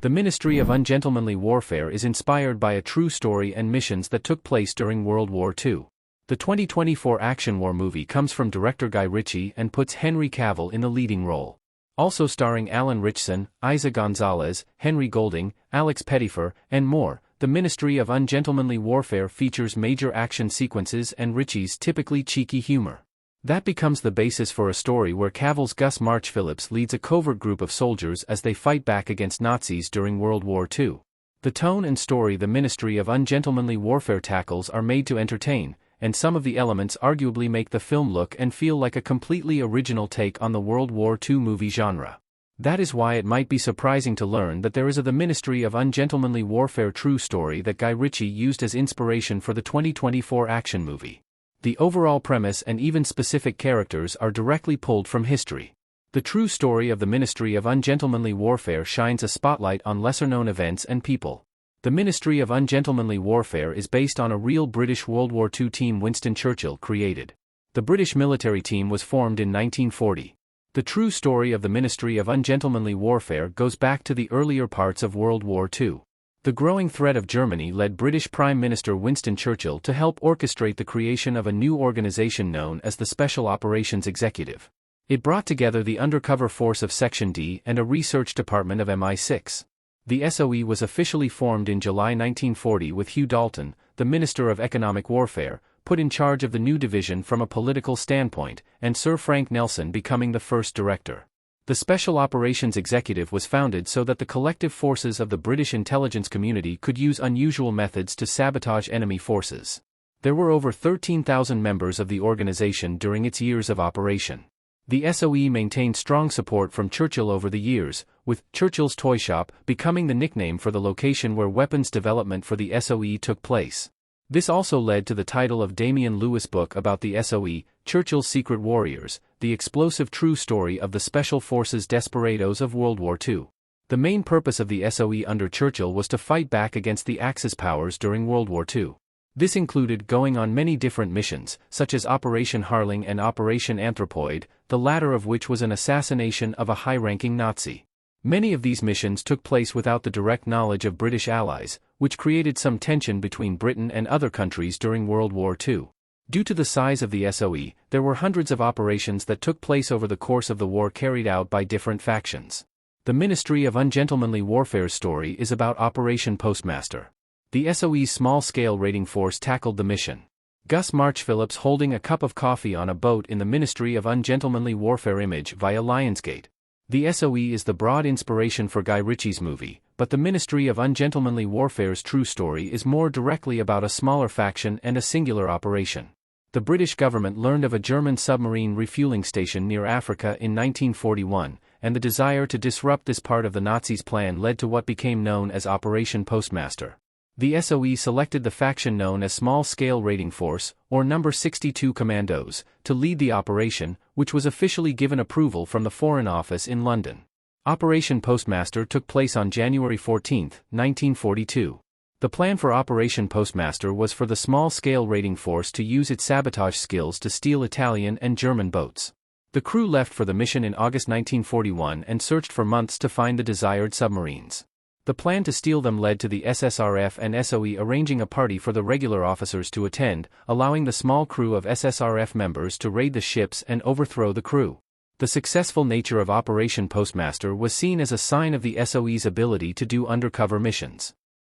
The Ministry of Ungentlemanly Warfare is inspired by a true story and missions that took place during World War II. The 2024 action war movie comes from director Guy Ritchie and puts Henry Cavill in the leading role. Also starring Alan Ritchson, Isa Gonzalez, Henry Golding, Alex Pettyfer, and more, The Ministry of Ungentlemanly Warfare features major action sequences and Ritchie's typically cheeky humor. That becomes the basis for a story where Cavill's Gus March Phillips leads a covert group of soldiers as they fight back against Nazis during World War II. The tone and story the Ministry of Ungentlemanly Warfare tackles are made to entertain, and some of the elements arguably make the film look and feel like a completely original take on the World War II movie genre. That is why it might be surprising to learn that there is a The Ministry of Ungentlemanly Warfare true story that Guy Ritchie used as inspiration for the 2024 action movie. The overall premise and even specific characters are directly pulled from history. The true story of the Ministry of Ungentlemanly Warfare shines a spotlight on lesser-known events and people. The Ministry of Ungentlemanly Warfare is based on a real British World War II team Winston Churchill created. The British military team was formed in 1940. The true story of the Ministry of Ungentlemanly Warfare goes back to the earlier parts of World War II. The growing threat of Germany led British Prime Minister Winston Churchill to help orchestrate the creation of a new organization known as the Special Operations Executive. It brought together the undercover force of Section D and a research department of MI6. The SOE was officially formed in July 1940 with Hugh Dalton, the Minister of Economic Warfare, put in charge of the new division from a political standpoint, and Sir Frank Nelson becoming the first director. The Special Operations Executive was founded so that the collective forces of the British intelligence community could use unusual methods to sabotage enemy forces. There were over 13,000 members of the organization during its years of operation. The SOE maintained strong support from Churchill over the years, with Churchill's Toy Shop becoming the nickname for the location where weapons development for the SOE took place. This also led to the title of Damian Lewis' book about the SOE, Churchill's Secret Warriors, the explosive true story of the Special Forces desperados of World War II. The main purpose of the SOE under Churchill was to fight back against the Axis powers during World War II. This included going on many different missions, such as Operation Harling and Operation Anthropoid, the latter of which was an assassination of a high-ranking Nazi. Many of these missions took place without the direct knowledge of British allies, which created some tension between Britain and other countries during World War II. Due to the size of the SOE, there were hundreds of operations that took place over the course of the war carried out by different factions. The Ministry of Ungentlemanly Warfare's story is about Operation Postmaster. The SOE's small-scale raiding force tackled the mission. Gus March Phillips holding a cup of coffee on a boat in the Ministry of Ungentlemanly Warfare image via Lionsgate. The SOE is the broad inspiration for Guy Ritchie's movie, but the Ministry of Ungentlemanly Warfare's true story is more directly about a smaller faction and a singular operation. The British government learned of a German submarine refueling station near Africa in 1941, and the desire to disrupt this part of the Nazis' plan led to what became known as Operation Postmaster. The SOE selected the faction known as Small Scale Raiding Force, or Number 62 Commandos, to lead the operation, which was officially given approval from the Foreign Office in London. Operation Postmaster took place on January 14, 1942. The plan for Operation Postmaster was for the Small Scale Raiding Force to use its sabotage skills to steal Italian and German boats. The crew left for the mission in August 1941 and searched for months to find the desired submarines. The plan to steal them led to the SSRF and SOE arranging a party for the regular officers to attend, allowing the small crew of SSRF members to raid the ships and overthrow the crew. The successful nature of Operation Postmaster was seen as a sign of the SOE's ability to do undercover missions.